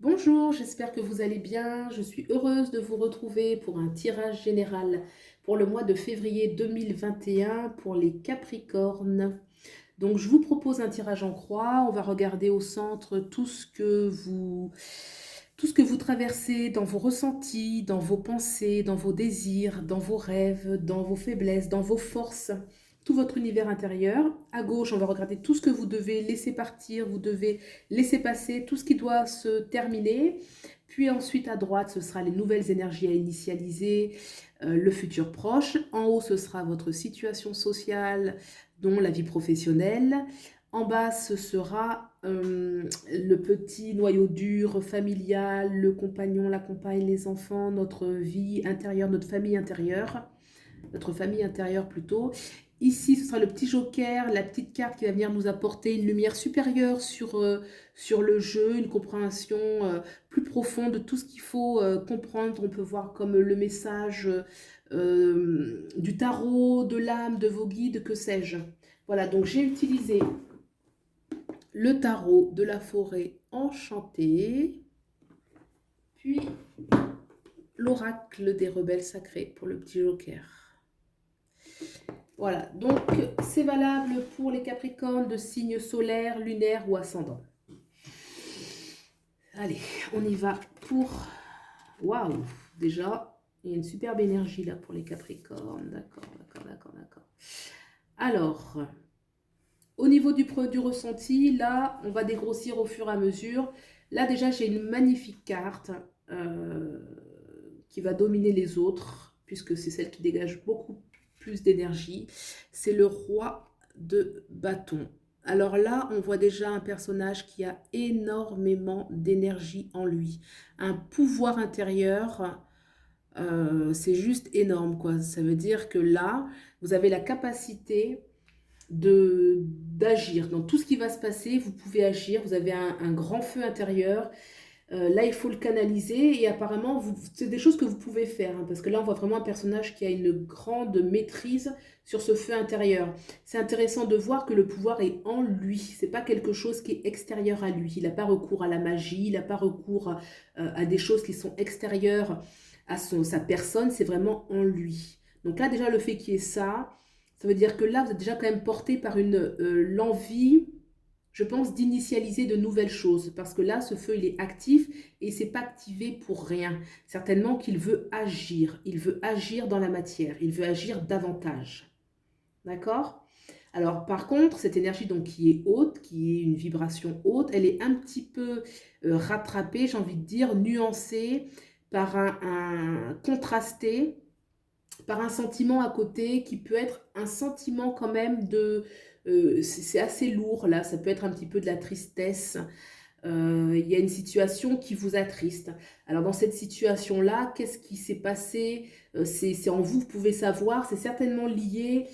Bonjour, j'espère que vous allez bien. Je suis heureuse de vous retrouver pour un tirage général pour le mois de février 2021 pour les Capricornes. Donc, je vous propose un tirage en croix. On va regarder au centre tout ce que vous traversez dans vos ressentis, dans vos pensées, dans vos désirs, dans vos rêves, dans vos faiblesses, dans vos forces, tout votre univers intérieur. À gauche, on va regarder tout ce que vous devez laisser partir, vous devez laisser passer, tout ce qui doit se terminer. Puis ensuite, à droite, ce sera les nouvelles énergies à initialiser, le futur proche. En haut, ce sera votre situation sociale, dont la vie professionnelle. En bas, ce sera le petit noyau dur familial, le compagnon, la compagne, les enfants, notre vie intérieure, notre famille intérieure plutôt. Ici, ce sera le petit joker, la petite carte qui va venir nous apporter une lumière supérieure sur le jeu, une compréhension plus profonde de tout ce qu'il faut comprendre. On peut voir comme le message du tarot, de l'âme, de vos guides, que sais-je. Voilà, donc j'ai utilisé le tarot de la forêt enchantée, puis l'oracle des rebelles sacrés pour le petit joker. Voilà, donc c'est valable pour les Capricornes de signes solaires, lunaires ou ascendants. Allez, on y va pour... Waouh, déjà, il y a une superbe énergie là pour les Capricornes. D'accord, d'accord, d'accord, d'accord. Alors, au niveau du ressenti, là, on va dégrossir au fur et à mesure. Là, déjà, j'ai une magnifique carte euh, qui va dominer les autres, puisque c'est celle qui dégage beaucoup plus d'énergie. C'est le roi de bâton. Alors là, on voit déjà un personnage qui a énormément d'énergie en lui. Un pouvoir intérieur, c'est juste énorme, quoi. Ça veut dire que là, vous avez la capacité d'agir. Dans tout ce qui va se passer, vous pouvez agir. Vous avez un grand feu intérieur. Là, il faut le canaliser et apparemment, c'est des choses que vous pouvez faire, hein, parce que là, on voit vraiment un personnage qui a une grande maîtrise sur ce feu intérieur. C'est intéressant de voir que le pouvoir est en lui. C'est pas quelque chose qui est extérieur à lui. Il n'a pas recours à la magie, il n'a pas recours à des choses qui sont extérieures à sa personne. C'est vraiment en lui. Donc là, déjà, le fait qu'il y ait ça, ça veut dire que là, vous êtes déjà quand même porté par l'envie, je pense, d'initialiser de nouvelles choses. Parce que là, ce feu, il est actif et il ne s'est pas activé pour rien. Certainement qu'il veut agir. Il veut agir dans la matière. Il veut agir davantage. D'accord? Alors, par contre, cette énergie donc qui est haute, qui est une vibration haute, elle est un petit peu rattrapée, j'ai envie de dire, nuancée, par un contrasté, par un sentiment à côté qui peut être un sentiment quand même de... c'est assez lourd là, ça peut être un petit peu de la tristesse. Il y a une situation qui vous attriste. Alors dans cette situation-là, qu'est-ce qui s'est passé? C'est en vous, vous pouvez savoir, c'est certainement lié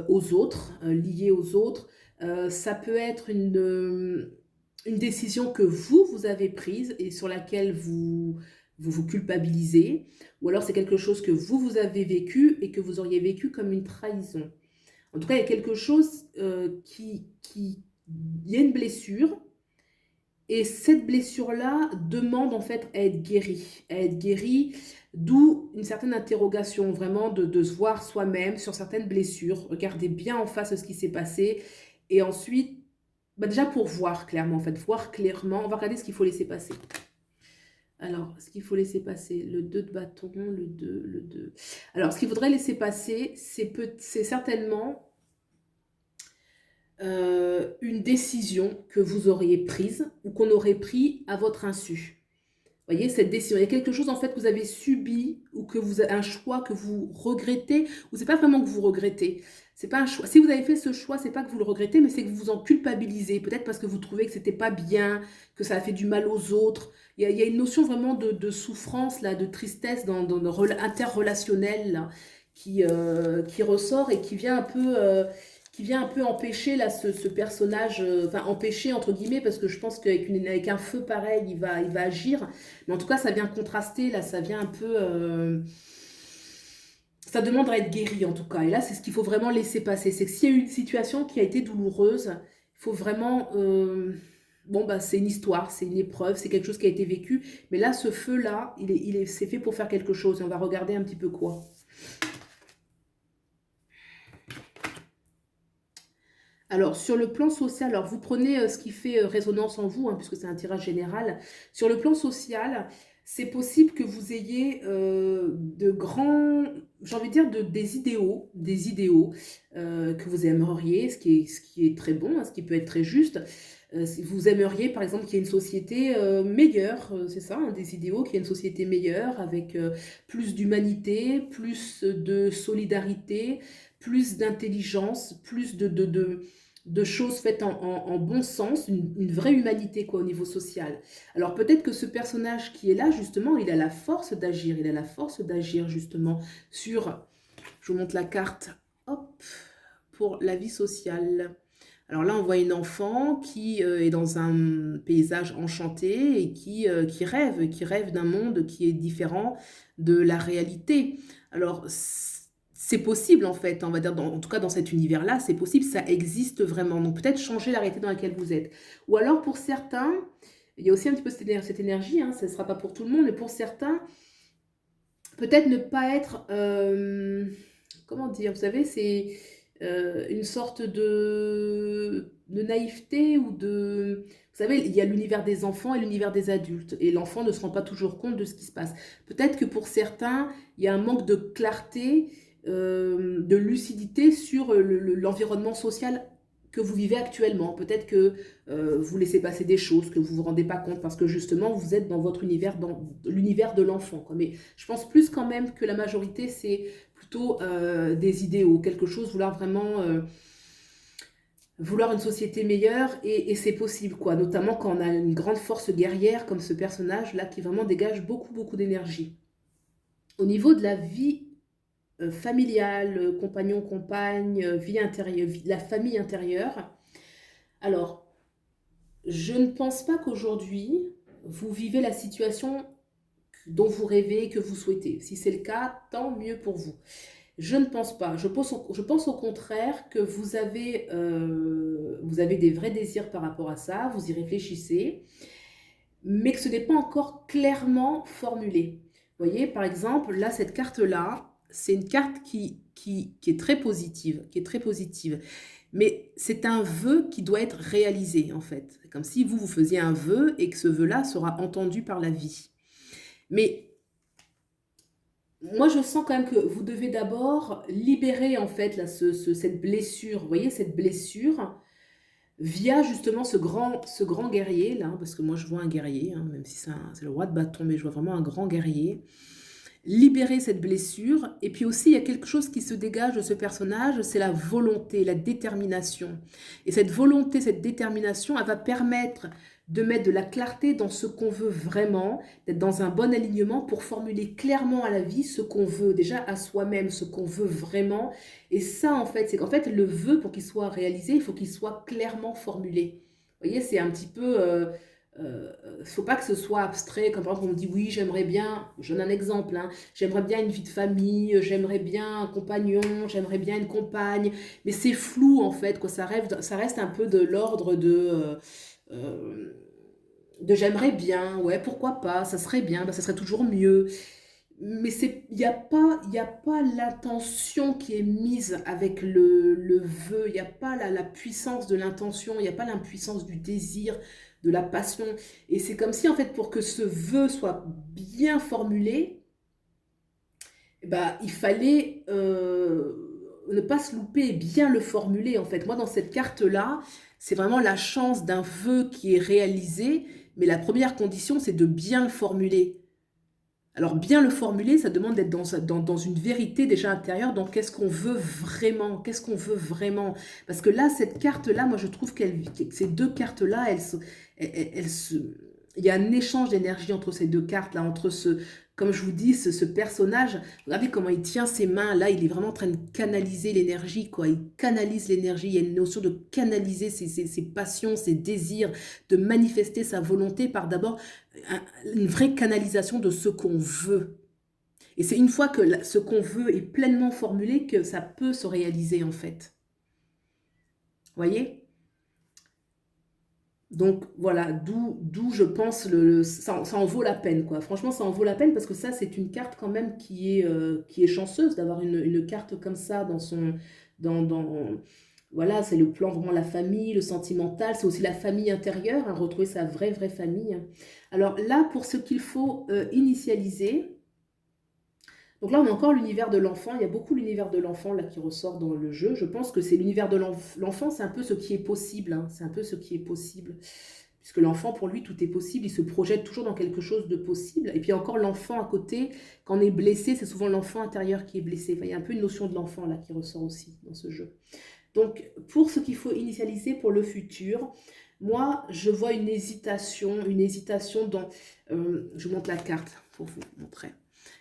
aux autres, lié aux autres. Ça peut être une décision que vous avez prise et sur laquelle vous culpabilisez, ou alors c'est quelque chose que vous avez vécu et que vous auriez vécu comme une trahison. En tout cas, il y a quelque chose il y a une blessure, et cette blessure-là demande en fait à être guérie, d'où une certaine interrogation, vraiment de se voir soi-même sur certaines blessures, regarder bien en face ce qui s'est passé, et ensuite, bah déjà pour voir clairement, en fait, voir clairement, on va regarder ce qu'il faut laisser passer. Alors, ce qu'il faut laisser passer, le 2 de bâton, le 2, le 2. Alors, ce qu'il faudrait laisser passer, c'est certainement une décision que vous auriez prise ou qu'on aurait pris à votre insu. Vous voyez, cette décision, il y a quelque chose en fait que vous avez subi ou que vous un choix que vous regrettez, ou c'est pas vraiment que vous regrettez. C'est pas un choix. Si vous avez fait ce choix, c'est pas que vous le regrettez, mais c'est que vous vous en culpabilisez. Peut-être parce que vous trouvez que c'était pas bien, que ça a fait du mal aux autres. Il y a une notion vraiment de souffrance, là, de tristesse dans le interrelationnel là, qui ressort et qui vient un peu empêcher là, ce personnage, enfin empêcher entre guillemets, parce que je pense avec un feu pareil, il va agir. Mais en tout cas, ça vient contraster, là, ça vient un peu... ça demande à être guéri en tout cas. Et là, c'est ce qu'il faut vraiment laisser passer. C'est que s'il y a eu une situation qui a été douloureuse, il faut vraiment bon, bah, c'est une histoire, c'est une épreuve, c'est quelque chose qui a été vécu. Mais là, ce feu-là, c'est fait pour faire quelque chose. Et on va regarder un petit peu quoi. Alors, sur le plan social, alors vous prenez ce qui fait résonance en vous, hein, puisque c'est un tirage général. Sur le plan social, c'est possible que vous ayez de grands, j'ai envie de dire, des idéaux que vous aimeriez, ce qui est très bon, hein, ce qui peut être très juste. Si vous aimeriez, par exemple, qu'il y ait une société meilleure, c'est ça, hein, des idéaux, qu'il y ait une société meilleure avec plus d'humanité, plus de solidarité, plus d'intelligence, plus de choses faites en bon sens, une vraie humanité quoi, au niveau social. Alors peut-être que ce personnage qui est là, justement, il a la force d'agir, il a la force d'agir justement sur, je vous montre la carte, hop, pour la vie sociale. Alors là, on voit une enfant qui est dans un paysage enchanté et qui rêve d'un monde qui est différent de la réalité. Alors, c'est possible en fait, on va dire, en tout cas dans cet univers-là, c'est possible, ça existe vraiment. Donc peut-être changer la réalité dans laquelle vous êtes. Ou alors pour certains, il y a aussi un petit peu cette énergie, hein, ça ne sera pas pour tout le monde, mais pour certains, peut-être ne pas être, comment dire, vous savez, c'est une sorte de naïveté ou de... Vous savez, il y a l'univers des enfants et l'univers des adultes, et l'enfant ne se rend pas toujours compte de ce qui se passe. Peut-être que pour certains, il y a un manque de clarté, de lucidité sur l'environnement social que vous vivez actuellement. Peut-être que vous laissez passer des choses, que vous ne vous rendez pas compte, parce que justement, vous êtes dans votre univers, dans l'univers de l'enfant. Mais je pense plus quand même que la majorité, c'est plutôt des idéaux, quelque chose, vouloir vraiment... vouloir une société meilleure, et c'est possible, quoi. Notamment quand on a une grande force guerrière, comme ce personnage-là, qui vraiment dégage beaucoup, beaucoup d'énergie. Au niveau de la vie familiale, compagnon, compagne, vie intérieure, la famille intérieure, alors, je ne pense pas qu'aujourd'hui, vous vivez la situation dont vous rêvez, que vous souhaitez. Si c'est le cas, tant mieux pour vous. Je ne pense pas. Je pense au contraire que vous avez des vrais désirs par rapport à ça, vous y réfléchissez, mais que ce n'est pas encore clairement formulé. Vous voyez, par exemple, là, cette carte-là, c'est une carte qui est très positive, qui est très positive. Mais c'est un vœu qui doit être réalisé, en fait. C'est comme si vous faisiez un vœu et que ce vœu-là sera entendu par la vie. Mais moi, je sens quand même que vous devez d'abord libérer, en fait, là, cette blessure. Vous voyez, cette blessure, via justement ce grand guerrier, là, parce que moi, je vois un guerrier, hein, même si c'est le roi de bâton, mais je vois vraiment un grand guerrier. Libérer cette blessure. Et puis aussi, il y a quelque chose qui se dégage de ce personnage, c'est la volonté, la détermination. Et cette volonté, cette détermination, elle va permettre de mettre de la clarté dans ce qu'on veut vraiment, d'être dans un bon alignement pour formuler clairement à la vie ce qu'on veut, déjà à soi-même, ce qu'on veut vraiment. Et ça, en fait, c'est qu'en fait, le vœu, pour qu'il soit réalisé, il faut qu'il soit clairement formulé. Vous voyez, c'est un petit peu... faut pas que ce soit abstrait, comme par exemple on me dit oui j'aimerais bien, je donne un exemple, hein, j'aimerais bien une vie de famille, j'aimerais bien un compagnon, j'aimerais bien une compagne, mais c'est flou en fait, quoi, ça reste un peu de l'ordre de j'aimerais bien, ouais pourquoi pas, ça serait bien, bah, ça serait toujours mieux, mais il y a pas l'intention qui est mise avec le vœu, il n'y a pas la puissance de l'intention, il n'y a pas l'impuissance du désir, de la passion. Et c'est comme si, en fait, pour que ce vœu soit bien formulé, bah, il fallait ne pas se louper et bien le formuler, en fait. Moi, dans cette carte-là, c'est vraiment la chance d'un vœu qui est réalisé, mais la première condition, c'est de bien le formuler. Alors bien le formuler, ça demande d'être dans une vérité déjà intérieure, donc qu'est-ce qu'on veut vraiment? Qu'est-ce qu'on veut vraiment? Parce que là, cette carte-là, moi je trouve que ces deux cartes-là, il y a un échange d'énergie entre ces deux cartes-là, entre comme je vous dis, ce personnage. Regardez comment il tient ses mains, là, il est vraiment en train de canaliser l'énergie, quoi. Il canalise l'énergie, il y a une notion de canaliser ses passions, ses désirs, de manifester sa volonté par d'abord une vraie canalisation de ce qu'on veut. Et c'est une fois que ce qu'on veut est pleinement formulé que ça peut se réaliser en fait. Voyez? Donc voilà, d'où je pense ça en vaut la peine, quoi. Franchement, ça en vaut la peine parce que ça, c'est une carte quand même qui est chanceuse d'avoir une carte comme ça dans son... dans voilà, c'est le plan vraiment la famille, le sentimental, c'est aussi la famille intérieure, hein, retrouver sa vraie famille. Alors là, pour ce qu'il faut initialiser, donc là, on a encore l'univers de l'enfant. Il y a beaucoup l'univers de l'enfant là qui ressort dans le jeu. Je pense que c'est l'univers de l'enfant, c'est un peu ce qui est possible, hein. C'est un peu ce qui est possible. Puisque l'enfant, pour lui, tout est possible. Il se projette toujours dans quelque chose de possible. Et puis encore l'enfant à côté, quand on est blessé, c'est souvent l'enfant intérieur qui est blessé. Enfin, il y a un peu une notion de l'enfant là qui ressort aussi dans ce jeu. Donc, pour ce qu'il faut initialiser pour le futur, moi, je vois une hésitation dans... je vous montre la carte pour vous montrer.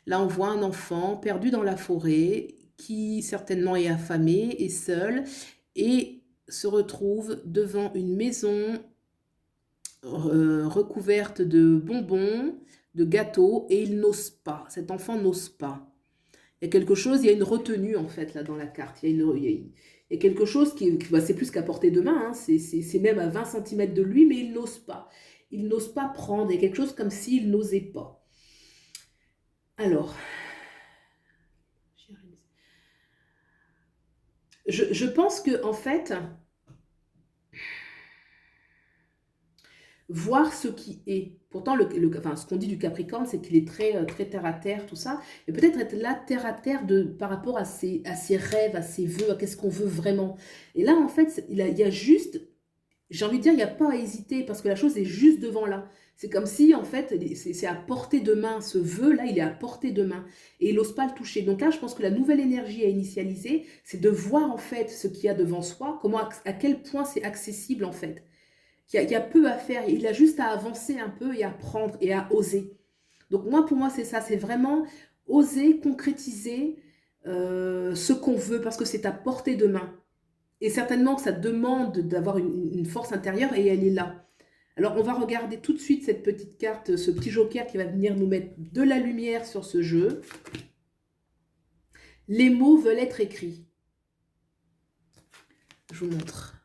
Là, on voit un enfant perdu dans la forêt qui certainement est affamé et seul et se retrouve devant une maison recouverte de bonbons, de gâteaux et il n'ose pas. Cet enfant n'ose pas. Il y a quelque chose, il y a une retenue en fait là dans la carte. Il y a quelque chose c'est plus qu'à portée de main, hein. C'est même à 20 centimètres de lui, mais il n'ose pas. Il n'ose pas prendre. Il y a quelque chose comme s'il n'osait pas. Alors, je pense que en fait, voir ce qui est. Pourtant, enfin, ce qu'on dit du Capricorne, c'est qu'il est très terre à terre, tout ça. Et peut-être être là terre à terre par rapport à ses rêves, à ses vœux, à qu'est-ce qu'on veut vraiment. Et là, en fait, il y a juste, j'ai envie de dire, il n'y a pas à hésiter parce que la chose est juste devant là. C'est comme si, en fait, c'est à portée de main. Ce vœu-là, il est à portée de main. Et il n'ose pas le toucher. Donc là, je pense que la nouvelle énergie à initialiser, c'est de voir, en fait, ce qu'il y a devant soi, à quel point c'est accessible, en fait. Il y a peu à faire, il a juste à avancer un peu et à prendre et à oser. Donc moi, pour moi, c'est ça, c'est vraiment oser concrétiser ce qu'on veut parce que c'est à portée de main. Et certainement que ça demande d'avoir une force intérieure et elle est là. Alors on va regarder tout de suite cette petite carte, ce petit joker qui va venir nous mettre de la lumière sur ce jeu. Les mots veulent être écrits. Je vous montre.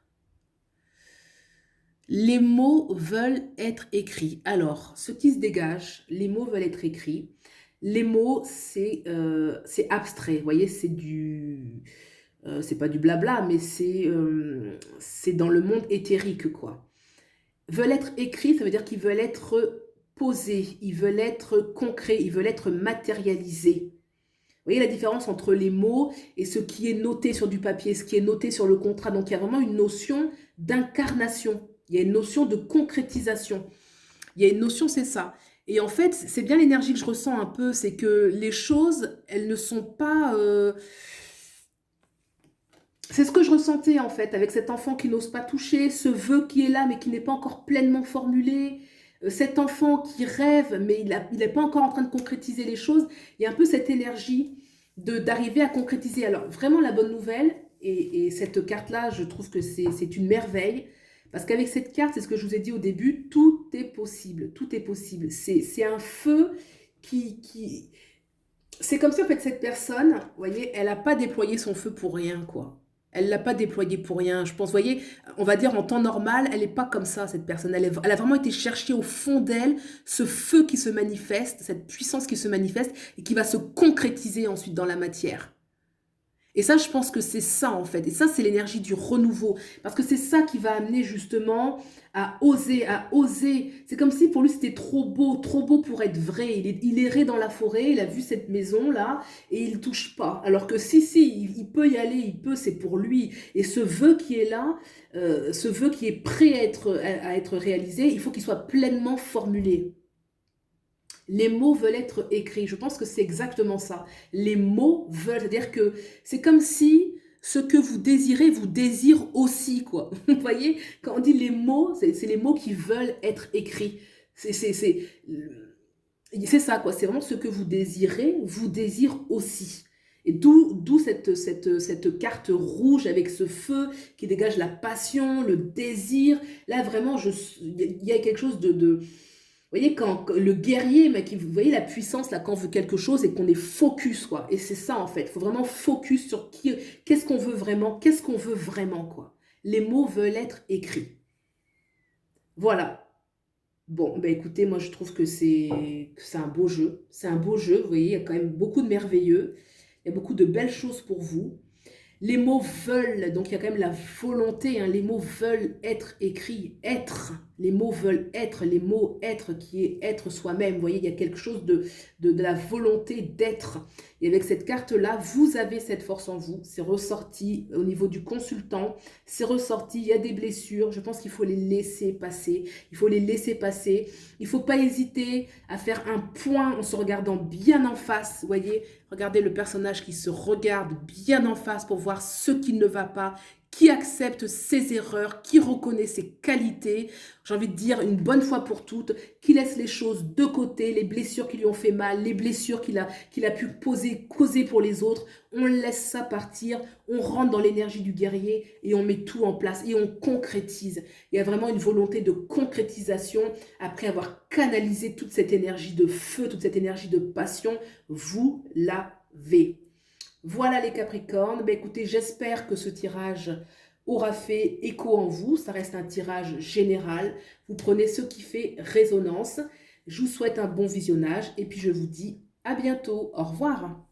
Les mots veulent être écrits. Alors, ce qui se dégage, les mots veulent être écrits. Les mots, c'est abstrait. Vous voyez, c'est pas du blabla, mais c'est dans le monde éthérique, quoi. Veulent être écrits, ça veut dire qu'ils veulent être posés, ils veulent être concrets, ils veulent être matérialisés. Vous voyez la différence entre les mots et ce qui est noté sur du papier, ce qui est noté sur le contrat. Donc, il y a vraiment une notion d'incarnation. Il y a une notion de concrétisation. Il y a une notion, c'est ça. Et en fait, c'est bien l'énergie que je ressens un peu, c'est que les choses, elles ne sont pas... C'est ce que je ressentais en fait, avec cet enfant qui n'ose pas toucher, ce vœu qui est là mais qui n'est pas encore pleinement formulé, cet enfant qui rêve mais il n'est pas encore en train de concrétiser les choses. Il y a un peu cette énergie d'arriver à concrétiser. Alors vraiment la bonne nouvelle, et cette carte-là, je trouve que c'est une merveille, parce qu'avec cette carte, c'est ce que je vous ai dit au début, tout est possible, tout est possible. C'est un feu qui... C'est comme si en fait cette personne, vous voyez, elle n'a pas déployé son feu pour rien, quoi. Elle ne l'a pas déployé pour rien. Je pense, vous voyez, on va dire en temps normal, elle n'est pas comme ça, cette personne. Elle a vraiment été chercher au fond d'elle ce feu qui se manifeste, cette puissance qui se manifeste et qui va se concrétiser ensuite dans la matière. Et ça, je pense que c'est ça, en fait. Et ça, c'est l'énergie du renouveau. Parce que c'est ça qui va amener justement à oser, à oser. C'est comme si pour lui, c'était trop beau pour être vrai. Il errait dans la forêt, il a vu cette maison-là, et il ne touche pas. Alors que si, il peut y aller, il peut, c'est pour lui. Et ce vœu qui est là, ce vœu qui est prêt à être réalisé, il faut qu'il soit pleinement formulé. Les mots veulent être écrits. Je pense que c'est exactement ça. Les mots veulent, c'est-à-dire que c'est comme si ce que vous désirez vous désire aussi, quoi. Vous voyez, quand on dit les mots, c'est les mots qui veulent être écrits. C'est ça, quoi. C'est vraiment ce que vous désirez, vous désire aussi. Et d'où cette carte rouge avec ce feu qui dégage la passion, le désir. Là, vraiment, il y a quelque chose de vous voyez, quand le guerrier, mais vous voyez la puissance, là, quand on veut quelque chose et qu'on est focus, quoi. Et c'est ça, en fait. Il faut vraiment focus sur qu'est-ce qu'on veut vraiment, quoi. Les mots veulent être écrits. Voilà. Bon, ben écoutez, moi je trouve que c'est un beau jeu. C'est un beau jeu, vous voyez, il y a quand même beaucoup de merveilleux. Il y a beaucoup de belles choses pour vous. Les mots veulent, donc il y a quand même la volonté, hein, les mots veulent être écrits, être. Les mots veulent être, les mots être qui est être soi-même. Vous voyez, il y a quelque chose de la volonté d'être. Et avec cette carte-là, vous avez cette force en vous. C'est ressorti au niveau du consultant, c'est ressorti, il y a des blessures. Je pense qu'il faut les laisser passer. Il faut les laisser passer. Il ne faut pas hésiter à faire un point en se regardant bien en face. Vous voyez, regardez le personnage qui se regarde bien en face pour voir ce qui ne va pas, qui accepte ses erreurs, qui reconnaît ses qualités. J'ai envie de dire une bonne fois pour toutes, qui laisse les choses de côté, les blessures qui lui ont fait mal, les blessures qu'il a pu causer pour les autres. On laisse ça partir, on rentre dans l'énergie du guerrier et on met tout en place et on concrétise. Il y a vraiment une volonté de concrétisation après avoir canalisé toute cette énergie de feu, toute cette énergie de passion. Vous l'avez. Voilà les Capricornes. Ben, écoutez, j'espère que ce tirage aura fait écho en vous. Ça reste un tirage général. Vous prenez ce qui fait résonance. Je vous souhaite un bon visionnage et puis je vous dis à bientôt. Au revoir.